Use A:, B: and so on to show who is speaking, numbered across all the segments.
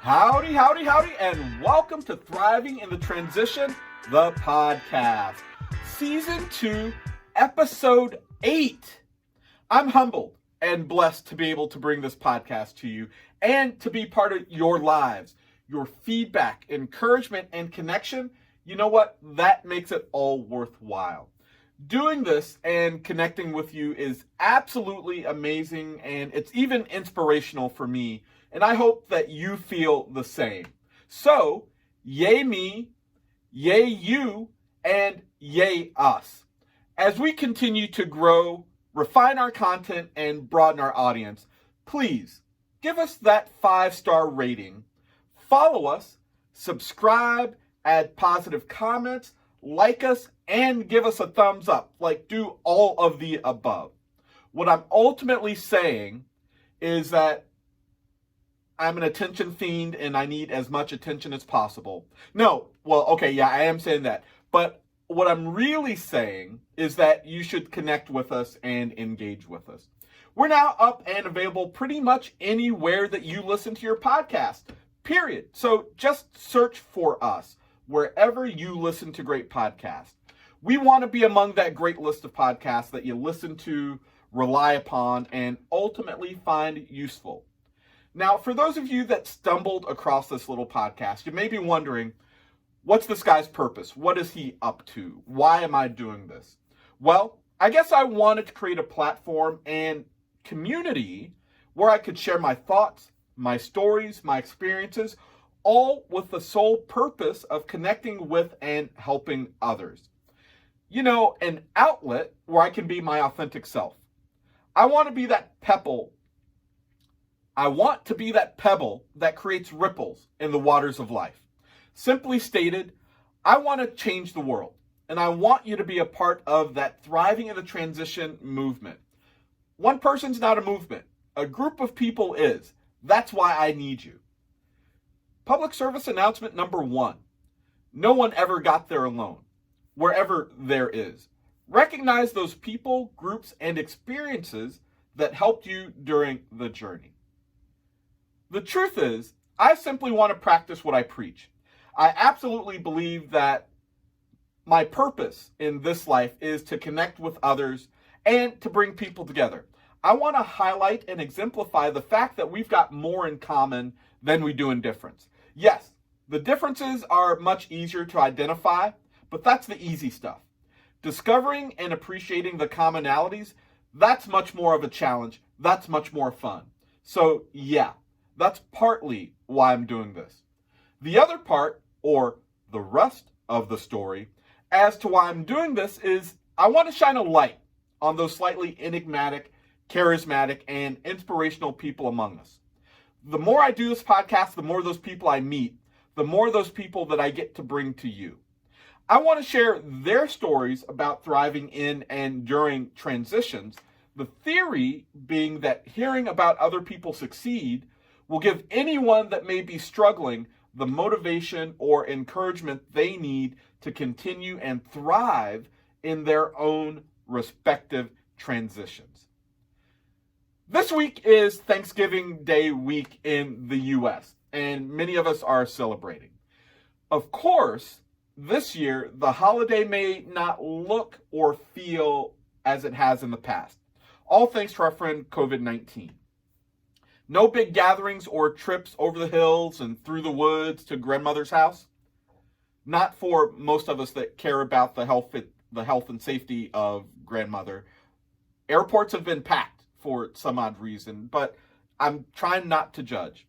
A: Howdy, howdy, howdy, and welcome to Thriving in the Transition, the podcast. Season 2, Episode 8. I'm humbled and blessed to be able to bring this podcast to you and to be part of your lives. Your feedback, encouragement, and connection, you know what? That makes it all worthwhile. Doing this and connecting with you is absolutely amazing, and it's even inspirational for me. And I hope that you feel the same. So, yay me, yay you, and yay us. As we continue to grow, refine our content, and broaden our audience, please give us that 5-star rating. Follow us, subscribe, add positive comments, like us, and give us a thumbs up. Do all of the above. What I'm ultimately saying is that I'm an attention fiend and I need as much attention as possible. I am saying that. But what I'm really saying is that you should connect with us and engage with us. We're now up and available pretty much anywhere that you listen to your podcast, period. So just search for us wherever you listen to great podcasts. We want to be among that great list of podcasts that you listen to, rely upon, and ultimately find useful. Now, for those of you that stumbled across this little podcast, you may be wondering, what's this guy's purpose? What is he up to? Why am I doing this? Well, I guess I wanted to create a platform and community where I could share my thoughts, my stories, my experiences, all with the sole purpose of connecting with and helping others. An outlet where I can be my authentic self. I want to be that pebble that creates ripples in the waters of life. Simply stated, I want to change the world, and I want you to be a part of that Thriving in the Transition movement. One person's not a movement. A group of people is. That's why I need you. Public service announcement number 1. No one ever got there alone. Wherever there is, recognize those people, groups, and experiences that helped you during the journey. The truth is, I simply want to practice what I preach. I absolutely believe that my purpose in this life is to connect with others and to bring people together. I want to highlight and exemplify the fact that we've got more in common than we do in difference. Yes, the differences are much easier to identify, but that's the easy stuff. Discovering and appreciating the commonalities, that's much more of a challenge. That's much more fun. So yeah, that's partly why I'm doing this. The other part, or the rest of the story, as to why I'm doing this is I want to shine a light on those slightly enigmatic, charismatic, and inspirational people among us. The more I do this podcast, the more those people I meet, the more those people that I get to bring to you. I want to share their stories about thriving in and during transitions, the theory being that hearing about other people succeed will give anyone that may be struggling the motivation or encouragement they need to continue and thrive in their own respective transitions. This week is Thanksgiving Day week in the U.S., and many of us are celebrating. Of course, this year, the holiday may not look or feel as it has in the past, all thanks to our friend COVID-19. No big gatherings or trips over the hills and through the woods to grandmother's house. Not for most of us that care about the health and safety of grandmother. Airports have been packed for some odd reason, but I'm trying not to judge.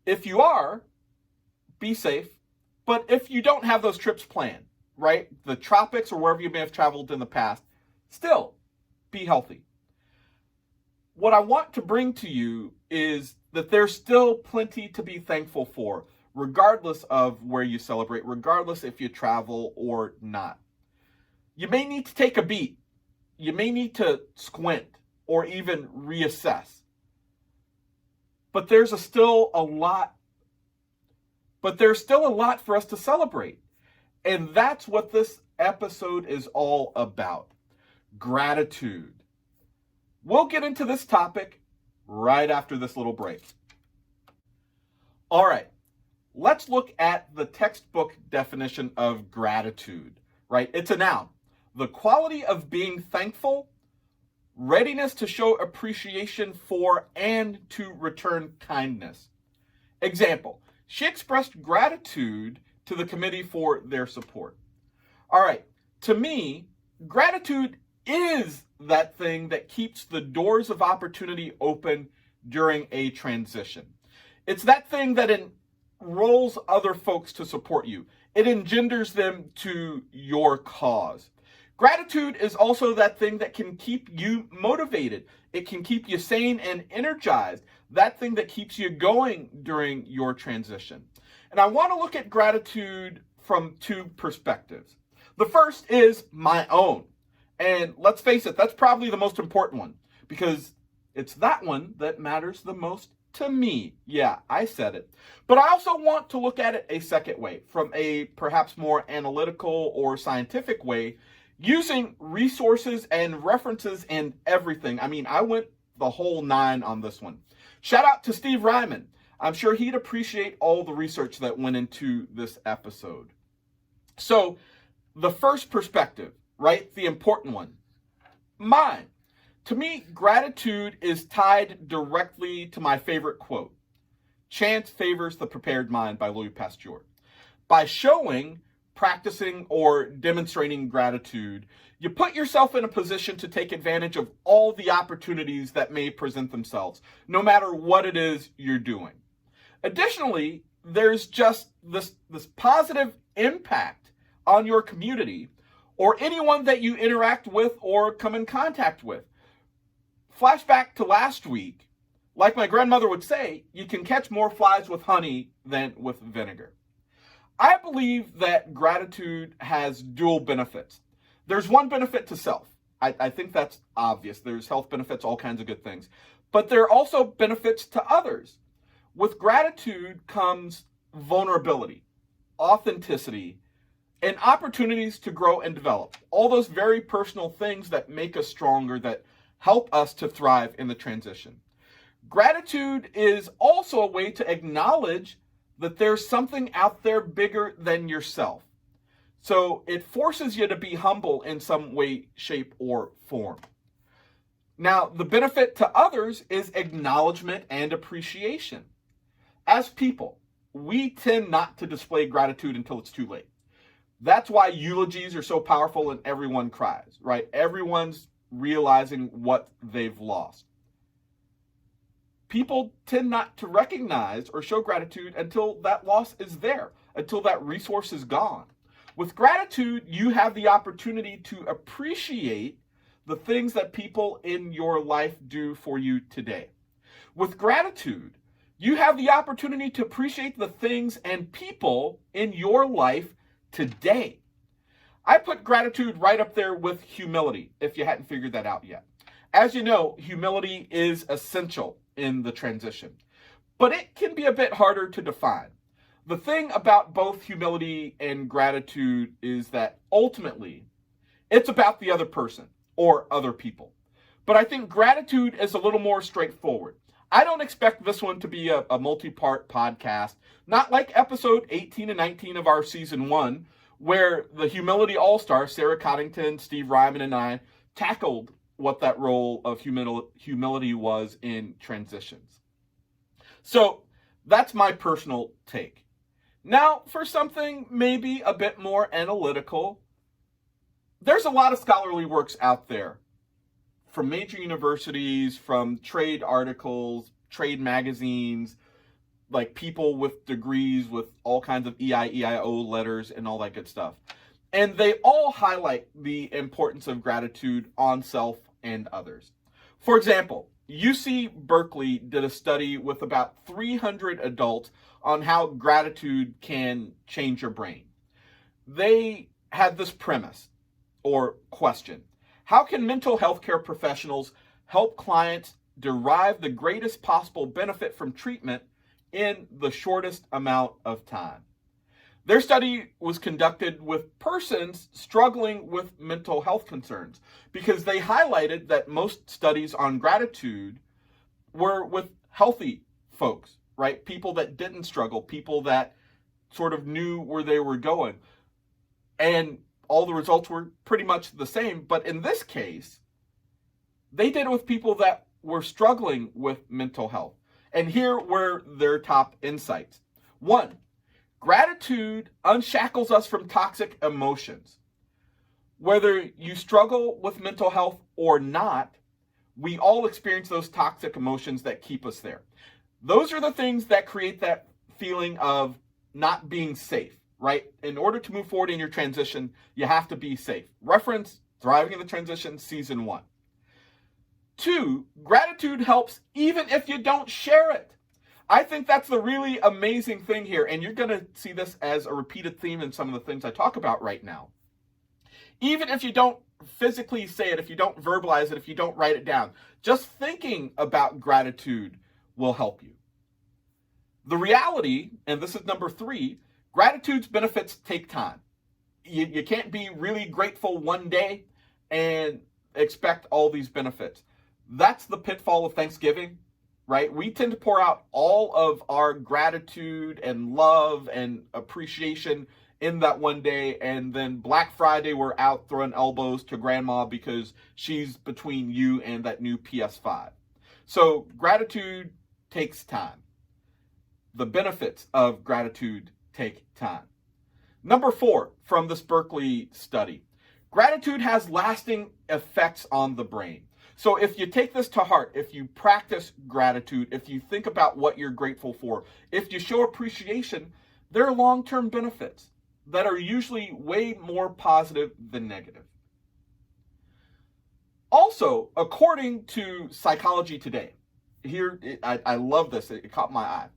A: If you are, be safe. But if you don't have those trips planned, right, the tropics or wherever you may have traveled in the past, still be healthy. What I want to bring to you is that there's still plenty to be thankful for, regardless of where you celebrate, regardless if you travel or not. You may need to take a beat. You may need to squint or even reassess. But there's still a lot for us to celebrate. And that's what this episode is all about. Gratitude. We'll get into this topic right after this little break. All right, let's look at the textbook definition of gratitude, right? It's a noun. The quality of being thankful, readiness to show appreciation for and to return kindness. Example, she expressed gratitude to the committee for their support. All right, to me, gratitude is that thing that keeps the doors of opportunity open during a transition. It's that thing that enrolls other folks to support you. It engenders them to your cause. Gratitude is also that thing that can keep you motivated. It can keep you sane and energized. That thing that keeps you going during your transition. And I want to look at gratitude from two perspectives. The first is my own. And let's face it, that's probably the most important one because it's that one that matters the most to me. Yeah, I said it. But I also want to look at it a second way, from a perhaps more analytical or scientific way, using resources and references and everything. I mean, I went the whole 9 on this one. Shout out to Steve Ryman. I'm sure he'd appreciate all the research that went into this episode. So, the first perspective, right? The important one. Mine. To me, gratitude is tied directly to my favorite quote. Chance favors the prepared mind by Louis Pasteur. By showing, practicing, or demonstrating gratitude, you put yourself in a position to take advantage of all the opportunities that may present themselves, no matter what it is you're doing. Additionally, there's just this positive impact on your community or anyone that you interact with or come in contact with. Flashback to last week, like my grandmother would say, you can catch more flies with honey than with vinegar. I believe that gratitude has dual benefits. There's one benefit to self. I think that's obvious. There's health benefits, all kinds of good things. But there are also benefits to others. With gratitude comes vulnerability, authenticity, and opportunities to grow and develop. All those very personal things that make us stronger, that help us to thrive in the transition. Gratitude is also a way to acknowledge that there's something out there bigger than yourself. So it forces you to be humble in some way, shape, or form. Now, the benefit to others is acknowledgement and appreciation. As people, we tend not to display gratitude until it's too late. That's why eulogies are so powerful and everyone cries, right? Everyone's realizing what they've lost. People tend not to recognize or show gratitude until that loss is there, until that resource is gone. With gratitude, you have the opportunity to appreciate the things that people in your life do for you today. With gratitude, you have the opportunity to appreciate the things and people in your life today. I put gratitude right up there with humility, if you hadn't figured that out yet. As you know, humility is essential in the transition, but it can be a bit harder to define. The thing about both humility and gratitude is that ultimately, it's about the other person or other people. But I think gratitude is a little more straightforward. I don't expect this one to be a multi-part podcast, not like episode 18 and 19 of our season 1, where the humility all-stars, Sarah Coddington, Steve Ryman, and I tackled what that role of humility was in transitions. So that's my personal take. Now, for something maybe a bit more analytical, there's a lot of scholarly works out there from major universities, from trade articles, trade magazines, like people with degrees with all kinds of EIO letters and all that good stuff. And they all highlight the importance of gratitude on self and others. For example, UC Berkeley did a study with about 300 adults on how gratitude can change your brain. They had this premise or question: how can mental health care professionals help clients derive the greatest possible benefit from treatment in the shortest amount of time? Their study was conducted with persons struggling with mental health concerns because they highlighted that most studies on gratitude were with healthy folks right? People that didn't struggle, people that sort of knew where they were going. And all the results were pretty much the same. But in this case, they did it with people that were struggling with mental health. And here were their top insights. 1, gratitude unshackles us from toxic emotions. Whether you struggle with mental health or not, we all experience those toxic emotions that keep us there. Those are the things that create that feeling of not being safe, right? In order to move forward in your transition, you have to be safe. Reference Thriving in the Transition, Season 1. 2, gratitude helps even if you don't share it. I think that's the really amazing thing here, and you're going to see this as a repeated theme in some of the things I talk about right now. Even if you don't physically say it, if you don't verbalize it, if you don't write it down, just thinking about gratitude will help you. The reality, and this is number 3, gratitude's benefits take time. You can't be really grateful one day and expect all these benefits. That's the pitfall of Thanksgiving, right? We tend to pour out all of our gratitude and love and appreciation in that one day, and then Black Friday we're out throwing elbows to grandma because she's between you and that new PS5. So gratitude takes time. The benefits of gratitude take time. Number 4, from this Berkeley study, gratitude has lasting effects on the brain. So if you take this to heart, if you practice gratitude, if you think about what you're grateful for, if you show appreciation, there are long-term benefits that are usually way more positive than negative. Also, according to Psychology Today, here, I love this, it caught my eye.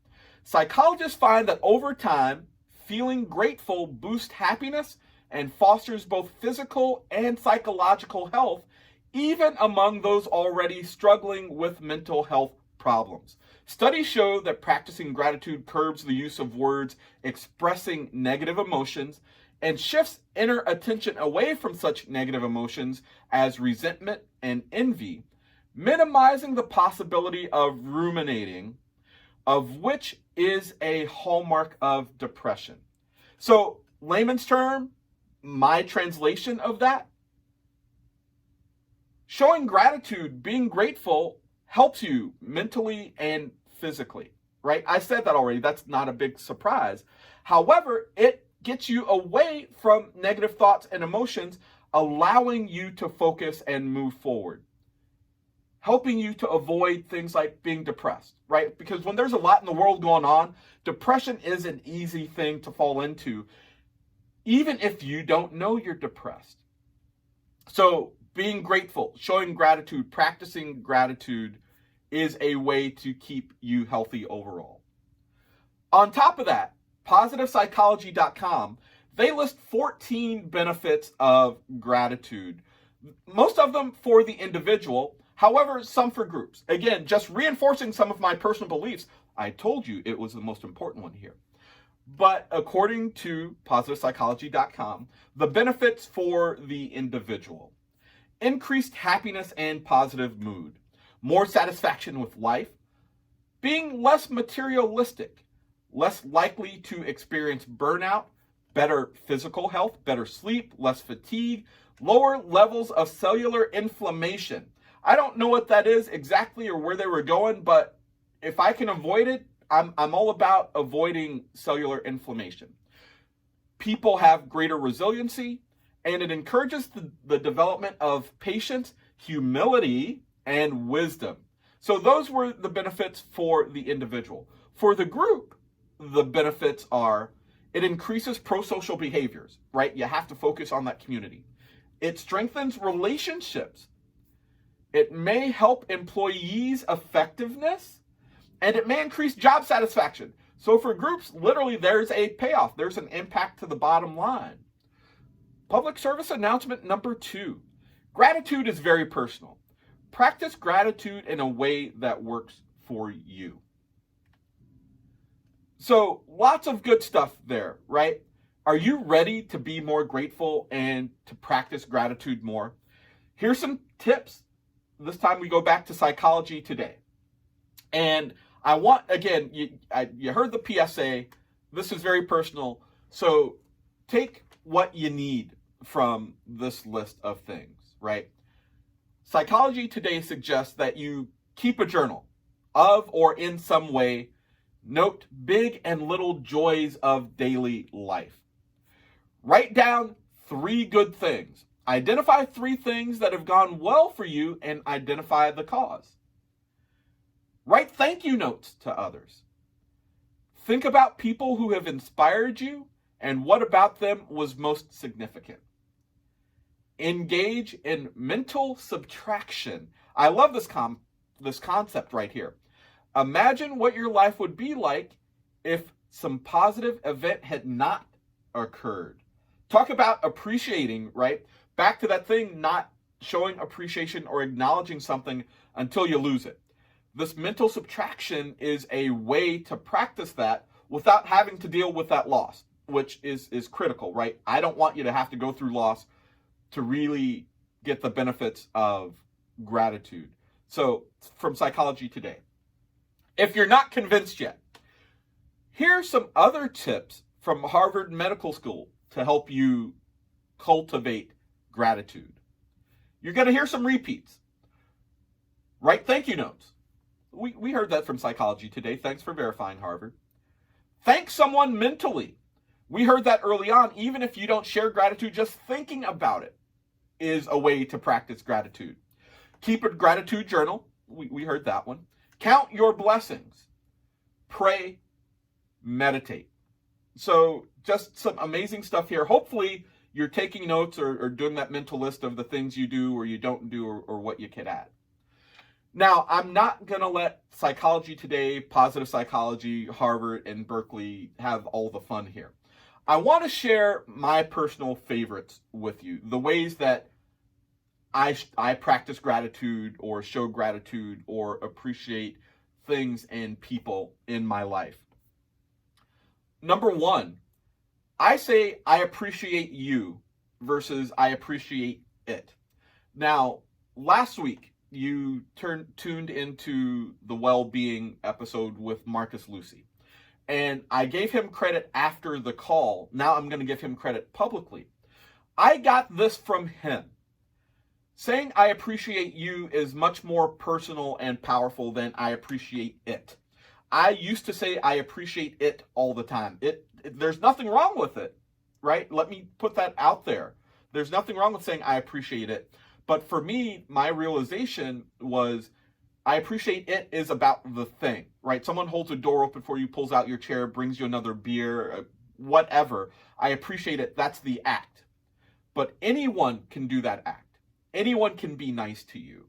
A: Psychologists find that over time, feeling grateful boosts happiness and fosters both physical and psychological health, even among those already struggling with mental health problems. Studies show that practicing gratitude curbs the use of words expressing negative emotions and shifts inner attention away from such negative emotions as resentment and envy, minimizing the possibility of ruminating, of which is a hallmark of depression. So, layman's term, my translation of that, showing gratitude, being grateful, helps you mentally and physically, right? I said that already. That's not a big surprise. However, it gets you away from negative thoughts and emotions, allowing you to focus and move forward, helping you to avoid things like being depressed, right? Because when there's a lot in the world going on, depression is an easy thing to fall into, even if you don't know you're depressed. So being grateful, showing gratitude, practicing gratitude is a way to keep you healthy overall. On top of that, PositivePsychology.com, they list 14 benefits of gratitude, most of them for the individual, however, some for groups. Again, just reinforcing some of my personal beliefs. I told you it was the most important one here. But according to PositivePsychology.com, the benefits for the individual: increased happiness and positive mood, more satisfaction with life, being less materialistic, less likely to experience burnout, better physical health, better sleep, less fatigue, lower levels of cellular inflammation. I don't know what that is exactly or where they were going, but if I can avoid it, I'm all about avoiding cellular inflammation. People have greater resiliency, and it encourages the development of patience, humility, and wisdom. So those were the benefits for the individual. For the group, the benefits are: it increases pro-social behaviors, right? You have to focus on that community. It strengthens relationships. It may help employees' effectiveness, and it may increase job satisfaction. So for groups, literally there's a payoff. There's an impact to the bottom line. Public service announcement number 2. Gratitude is very personal. Practice gratitude in a way that works for you. So lots of good stuff there, right? Are you ready to be more grateful and to practice gratitude more? Here's some tips. This time we go back to Psychology Today. And I want, again, you heard the PSA. This is very personal. So take what you need from this list of things, right? Psychology Today suggests that you keep a journal of or in some way note big and little joys of daily life. Write down 3 good things. Identify 3 things that have gone well for you and identify the cause. Write thank you notes to others. Think about people who have inspired you and what about them was most significant. Engage in mental subtraction. I love this concept right here. Imagine what your life would be like if some positive event had not occurred. Talk about appreciating, right? Back to that thing, not showing appreciation or acknowledging something until you lose it. This mental subtraction is a way to practice that without having to deal with that loss, which is critical, right? I don't want you to have to go through loss to really get the benefits of gratitude. So, from Psychology Today. If you're not convinced yet, here's some other tips from Harvard Medical School to help you cultivate gratitude. You're going to hear some repeats. Write thank you notes. We heard that from Psychology Today. Thanks for verifying, Harvard. Thank someone mentally. We heard that early on. Even if you don't share gratitude, just thinking about it is a way to practice gratitude. Keep a gratitude journal. We heard that one. Count your blessings. Pray. Meditate. So just some amazing stuff here. Hopefully you're taking notes or doing that mental list of the things you do or you don't do or what you could add. Now, I'm not going to let Psychology Today, Positive Psychology, Harvard, and Berkeley have all the fun here. I want to share my personal favorites with you, the ways that I practice gratitude or show gratitude or appreciate things and people in my life. Number 1, I say I appreciate you versus I appreciate it. Now, last week, you tuned into the well-being episode with Marcus Lucy. And I gave him credit after the call. Now I'm going to give him credit publicly. I got this from him. Saying I appreciate you is much more personal and powerful than I appreciate it. I used to say I appreciate it all the time. There's nothing wrong with it, right? Let me put that out there. There's nothing wrong with saying I appreciate it. But for me, my realization was I appreciate it is about the thing, right? Someone holds a door open for you, pulls out your chair, brings you another beer, whatever. I appreciate it. That's the act. But anyone can do that act. Anyone can be nice to you.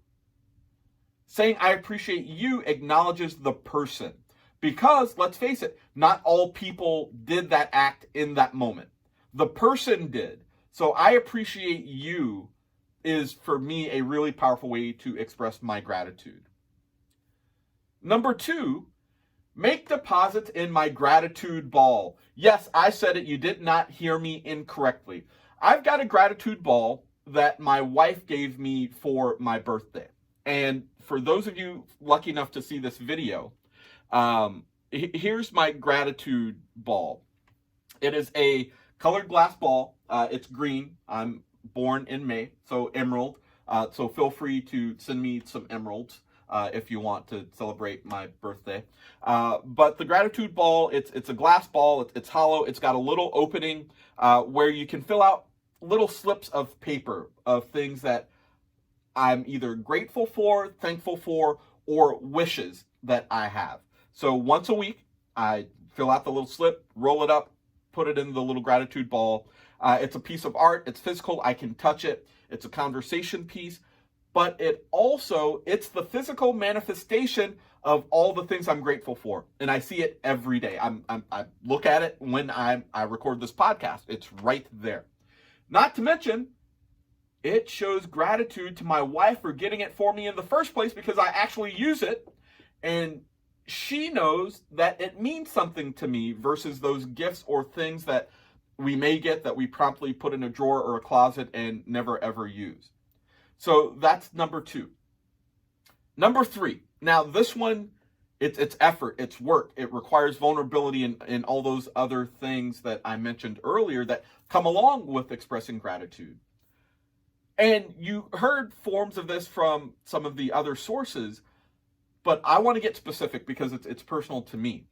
A: Saying I appreciate you acknowledges the person. Because, let's face it, not all people did that act in that moment. The person did. So I appreciate you is, for me, a really powerful way to express my gratitude. Number 2, make deposits in my gratitude ball. Yes, I said it. You did not hear me incorrectly. I've got a gratitude ball that my wife gave me for my birthday. And for those of you lucky enough to see this video, here's my gratitude ball. It is a colored glass ball. It's green. I'm born in May, so emerald. So feel free to send me some emeralds if you want to celebrate my birthday. But the gratitude ball, it's a glass ball. It's hollow. It's got a little opening where you can fill out little slips of paper of things that I'm either grateful for, thankful for, or wishes that I have. So once a week, I fill out the little slip, roll it up, put it in the little gratitude ball. It's a piece of art. It's physical. I can touch it. It's a conversation piece. But it's the physical manifestation of all the things I'm grateful for. And I see it every day. I look at it when I record this podcast. It's right there. Not to mention, it shows gratitude to my wife for getting it for me in the first place because I actually use it. And she knows that it means something to me versus those gifts or things that we may get that we promptly put in a drawer or a closet and never ever use. So that's number 2. Number 3. Now this one It's effort, it's work, it requires vulnerability and all those other things that I mentioned earlier that come along with expressing gratitude. And you heard forms of this from some of the other sources, but I want to get specific because it's personal to me.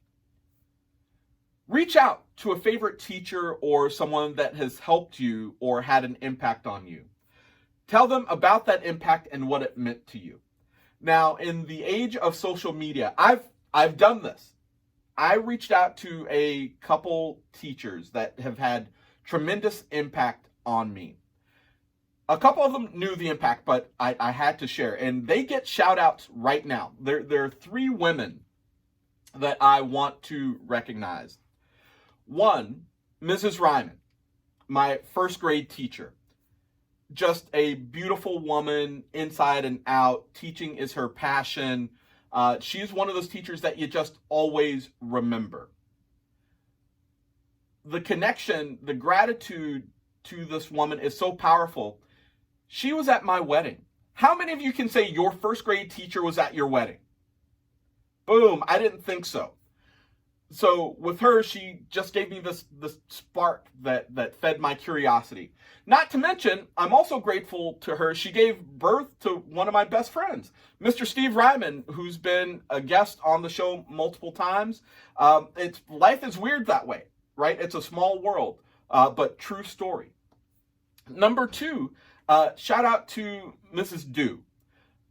A: Reach out to a favorite teacher or someone that has helped you or had an impact on you. Tell them about that impact and what it meant to you. Now, in the age of social media, I've done this. I reached out to a couple teachers that have had tremendous impact on me. A couple of them knew the impact, but I had to share, and they get shout outs right now. There are 3 women that I want to recognize. One, Mrs. Ryman, my first grade teacher. Just a beautiful woman inside and out. Teaching is her passion. She's one of those teachers that you just always remember. The connection, the gratitude to this woman is so powerful. She was at my wedding. How many of you can say your first grade teacher was at your wedding? Boom, I didn't think so. So with her, she just gave me this spark that fed my curiosity. Not to mention, I'm also grateful to her. She gave birth to one of my best friends, Mr. Steve Ryman, who's been a guest on the show multiple times. Life is weird that way, right? It's a small world, but true story. Number 2, shout out to Mrs. Dew.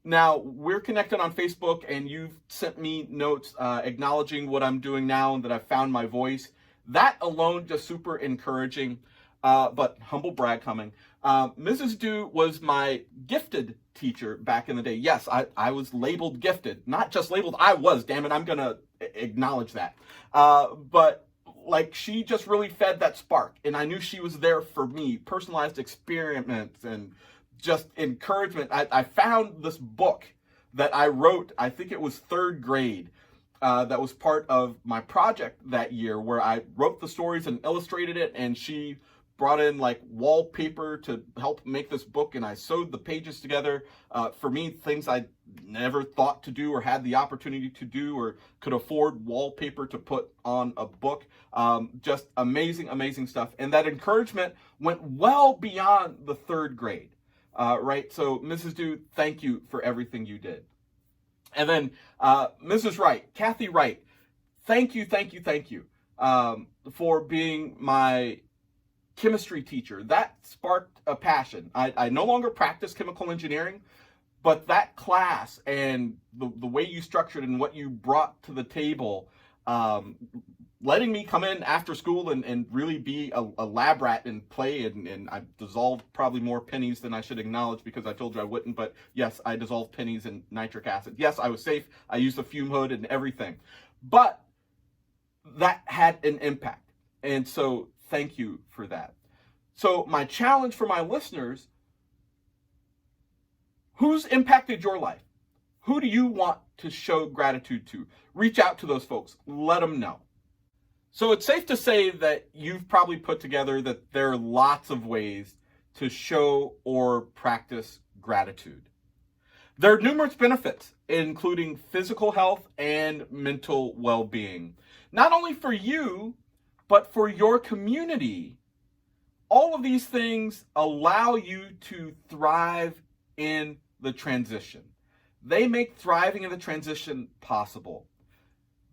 A: Now, we're connected on Facebook, and you've sent me notes acknowledging what I'm doing now and that I've found my voice. That alone, just super encouraging, but humble brag coming. Mrs. Dew was my gifted teacher back in the day. Yes, I was labeled gifted. Not just labeled, I was, damn it, I'm going to acknowledge that. But like, she just really fed that spark, and I knew she was there for me. Personalized experiments and just encouragement. I found this book that I wrote, I think it was 3rd grade, that was part of my project that year, where I wrote the stories and illustrated it, and she brought in like wallpaper to help make this book, and I sewed the pages together. For me, things I never thought to do or had the opportunity to do or could afford wallpaper to put on a book. Just amazing, amazing stuff. And that encouragement went well beyond the 3rd grade. Right? So, Mrs. Dew, thank you for everything you did. And then, Mrs. Wright, Kathy Wright, thank you for being my chemistry teacher. That sparked a passion. I no longer practice chemical engineering, but that class and the way you structured and what you brought to the table, letting me come in after school and really be a lab rat and play, and I dissolved probably more pennies than I should acknowledge because I told you I wouldn't, but yes, I dissolved pennies in nitric acid. Yes, I was safe. I used a fume hood and everything. But that had an impact. And so thank you for that. So my challenge for my listeners, who's impacted your life? Who do you want to show gratitude to? Reach out to those folks. Let them know. So it's safe to say that you've probably put together that there are lots of ways to show or practice gratitude. There are numerous benefits, including physical health and mental well-being, not only for you, but for your community. All of these things allow you to thrive in the transition. They make thriving in the transition possible.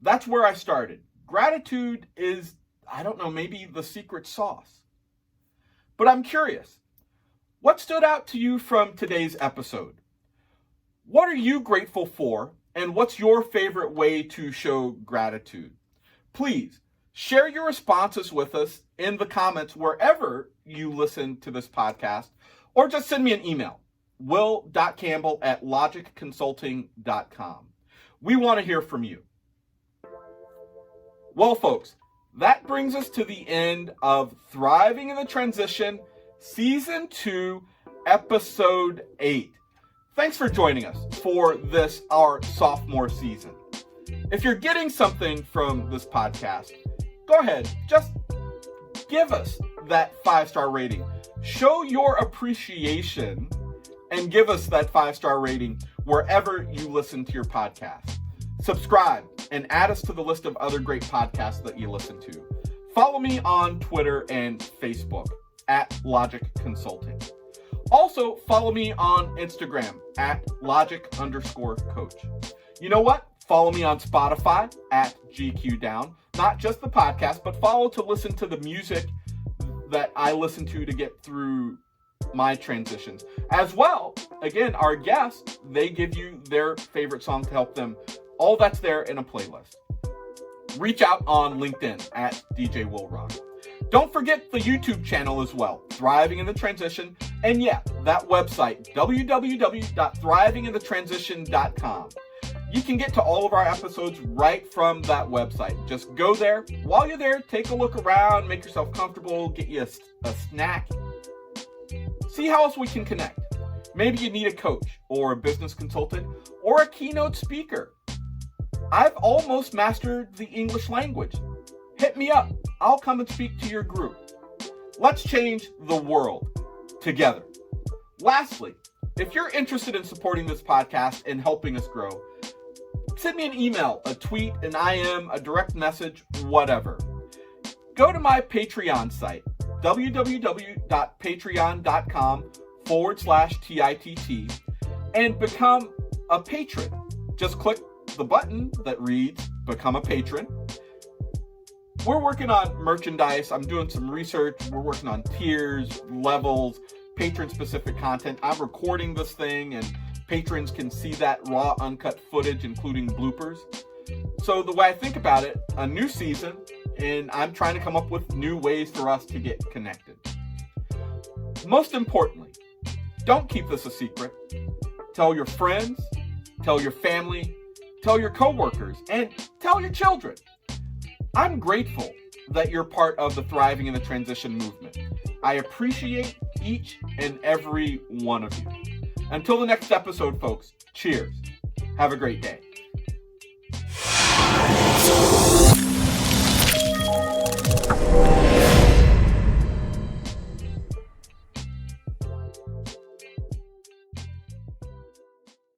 A: That's where I started. Gratitude is, I don't know, maybe the secret sauce. But I'm curious, what stood out to you from today's episode? What are you grateful for, and what's your favorite way to show gratitude? Please share your responses with us in the comments wherever you listen to this podcast, or just send me an email, will.campbell@logicconsulting.com. We want to hear from you. Well, folks, that brings us to the end of Thriving in the Transition, Season 2, Episode 8. Thanks for joining us for this, our sophomore season. If you're getting something from this podcast, go ahead, just give us that 5-star rating. Show your appreciation and give us that 5-star rating wherever you listen to your podcast. Subscribe and add us to the list of other great podcasts that you listen to. Follow me on Twitter and Facebook at Logic Consulting. Also, follow me on Instagram at Logic_Coach. You know what? Follow me on Spotify at GQ Down. Not just the podcast, but follow to listen to the music that I listen to get through my transitions. As well, again, our guests, they give you their favorite song to help them. All that's there in a playlist. Reach out on LinkedIn at DJ Will Rock. Don't forget the YouTube channel as well, Thriving in the Transition. And yeah, that website, www.thrivinginthetransition.com. You can get to all of our episodes right from that website. Just go there. While you're there, take a look around, make yourself comfortable, get you a snack. See how else we can connect. Maybe you need a coach or a business consultant or a keynote speaker. I've almost mastered the English language. Hit me up. I'll come and speak to your group. Let's change the world together. Lastly, if you're interested in supporting this podcast and helping us grow, send me an email, a tweet, an IM, a direct message, whatever. Go to my Patreon site, www.patreon.com/TITT, and become a patron. Just click the button that reads Become a Patron. We're working on merchandise. I'm doing some research. We're working on tiers, levels, patron-specific content. I'm recording this thing, and patrons can see that raw, uncut footage, including bloopers. So the way I think about it, a new season, and I'm trying to come up with new ways for us to get connected. Most importantly, don't keep this a secret. Tell your friends, tell your family, tell your coworkers, and tell your children. I'm grateful that you're part of the Thriving in the Transition movement. I appreciate each and every one of you. Until the next episode, folks, cheers. Have a great day.